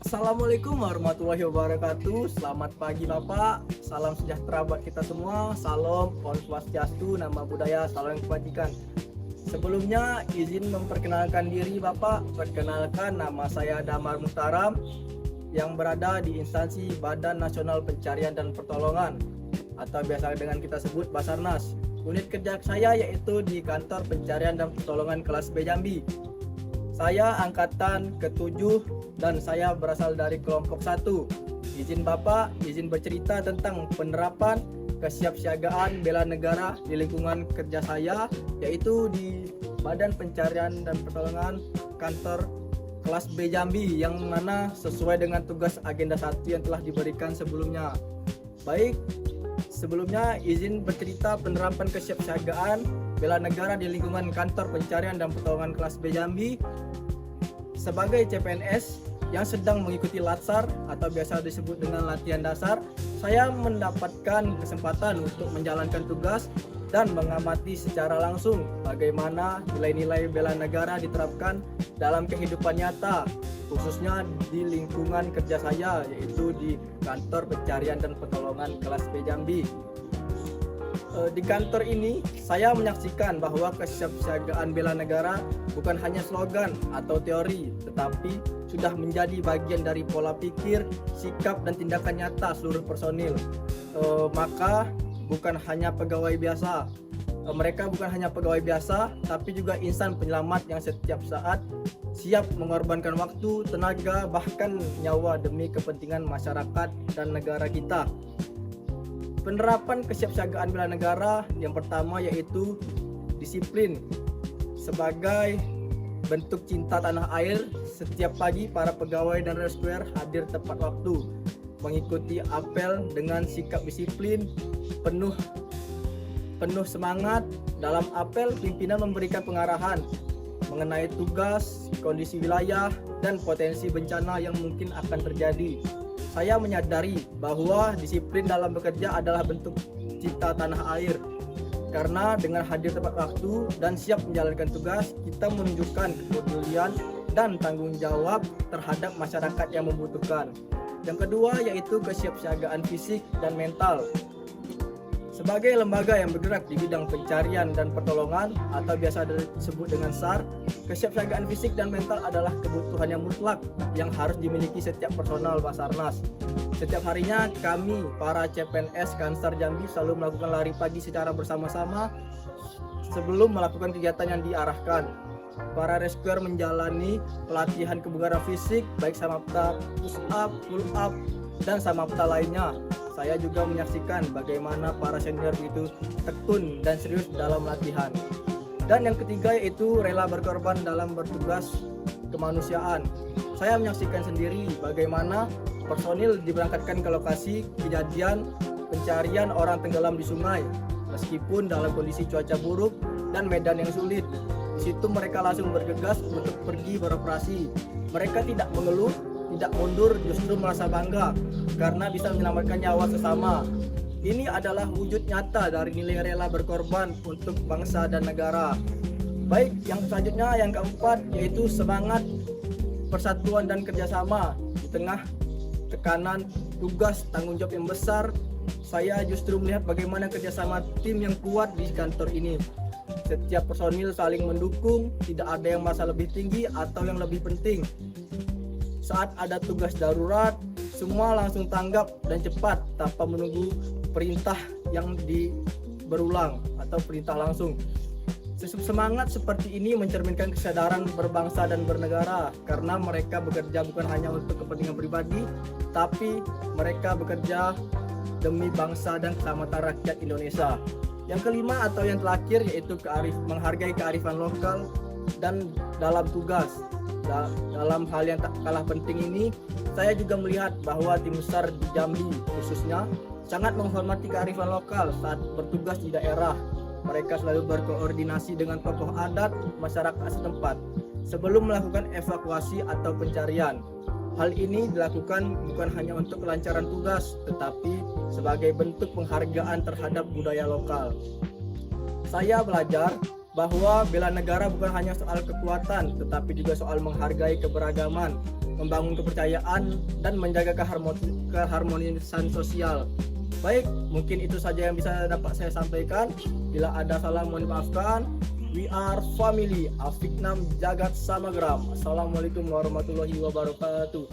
Assalamualaikum warahmatullahi wabarakatuh. Selamat pagi Bapak. Salam sejahtera buat kita semua. Salam Om Swastiastu, nama budaya, salam kebajikan. Sebelumnya izin memperkenalkan diri Bapak. Perkenalkan, nama saya Damar Muhtaram yang berada di instansi Badan Nasional Pencarian dan Pertolongan atau biasa dengan kita sebut Basarnas. Unit kerja saya yaitu di Kantor Pencarian dan Pertolongan kelas B Jambi. Saya angkatan ke-7 dan saya berasal dari kelompok 1. Izin Bapak, izin bercerita tentang penerapan kesiapsiagaan bela negara di lingkungan kerja saya, yaitu di Badan Pencarian dan Pertolongan Kantor kelas B Jambi, yang mana sesuai dengan tugas agenda 1 yang telah diberikan sebelumnya. Baik, sebelumnya izin bercerita penerapan kesiapsiagaan bela negara di lingkungan Kantor Pencarian dan Pertolongan kelas B Jambi. Sebagai CPNS yang sedang mengikuti latsar atau biasa disebut dengan latihan dasar, saya mendapatkan kesempatan untuk menjalankan tugas dan mengamati secara langsung bagaimana nilai-nilai bela negara diterapkan dalam kehidupan nyata, khususnya di lingkungan kerja saya, yaitu di Kantor Pencarian dan Pertolongan kelas B Jambi. Di kantor ini saya menyaksikan bahwa kesiapsiagaan bela negara bukan hanya slogan atau teori, tetapi sudah menjadi bagian dari pola pikir, sikap dan tindakan nyata seluruh personil. Maka bukan hanya pegawai biasa. Mereka bukan hanya pegawai biasa, tapi juga insan penyelamat yang setiap saat siap mengorbankan waktu, tenaga, bahkan nyawa demi kepentingan masyarakat dan negara kita. Penerapan kesiapsiagaan bela negara yang pertama yaitu disiplin. Sebagai bentuk cinta tanah air, setiap pagi para pegawai dan rescuer hadir tepat waktu, mengikuti apel dengan sikap disiplin, penuh semangat. Dalam apel, pimpinan memberikan pengarahan mengenai tugas, kondisi wilayah, dan potensi bencana yang mungkin akan terjadi. Saya menyadari bahwa disiplin dalam bekerja adalah bentuk cinta tanah air. Karena dengan hadir tepat waktu dan siap menjalankan tugas, kita menunjukkan kepedulian dan tanggung jawab terhadap masyarakat yang membutuhkan. Yang kedua yaitu kesiapsiagaan fisik dan mental. Sebagai lembaga yang bergerak di bidang pencarian dan pertolongan atau biasa disebut dengan SAR, kesiapsiagaan fisik dan mental adalah kebutuhan yang mutlak yang harus dimiliki setiap personal Basarnas. Setiap harinya kami, para CPNS Kansar Jambi, selalu melakukan lari pagi secara bersama-sama sebelum melakukan kegiatan yang diarahkan. Para rescuer menjalani pelatihan kebugaran fisik baik samapta push up, pull up, dan samapta lainnya. Saya juga menyaksikan bagaimana para senior begitu tekun dan serius dalam latihan. Dan yang ketiga yaitu rela berkorban dalam bertugas kemanusiaan. Saya menyaksikan sendiri bagaimana personil diberangkatkan ke lokasi kejadian pencarian orang tenggelam di sungai, meskipun dalam kondisi cuaca buruk dan medan yang sulit. Di situ mereka langsung bergegas untuk pergi beroperasi. Mereka tidak mengeluh, tidak mundur, justru merasa bangga karena bisa menyelamatkan nyawa sesama. Ini adalah wujud nyata dari nilai rela berkorban untuk bangsa dan negara. Baik, yang selanjutnya yang keempat yaitu semangat persatuan dan kerjasama. Di tengah tekanan tugas tanggung jawab yang besar, saya justru melihat bagaimana kerjasama tim yang kuat di kantor ini. Setiap personil saling mendukung, tidak ada yang merasa lebih tinggi atau yang lebih penting. Saat ada tugas darurat, semua langsung tanggap dan cepat tanpa menunggu perintah yang berulang atau perintah langsung. Semangat seperti ini mencerminkan kesadaran berbangsa dan bernegara, karena mereka bekerja bukan hanya untuk kepentingan pribadi, tapi mereka bekerja demi bangsa dan keselamatan rakyat Indonesia. Yang kelima atau yang terakhir yaitu menghargai kearifan lokal dan dalam tugas. Dalam hal yang tak kalah penting ini, saya juga melihat bahwa tim SAR di Jambi khususnya sangat menghormati kearifan lokal saat bertugas di daerah. Mereka selalu berkoordinasi dengan tokoh adat masyarakat setempat sebelum melakukan evakuasi atau pencarian. Hal ini dilakukan bukan hanya untuk kelancaran tugas, tetapi sebagai bentuk penghargaan terhadap budaya lokal. Saya belajar bahwa bela negara bukan hanya soal kekuatan, tetapi juga soal menghargai keberagaman, membangun kepercayaan, dan menjaga keharmonisan sosial. Baik, mungkin itu saja yang bisa dapat saya sampaikan. Bila ada salah mohon dimaafkan. We are family. Afiknam Jagat Samagram. Assalamualaikum warahmatullahi wabarakatuh.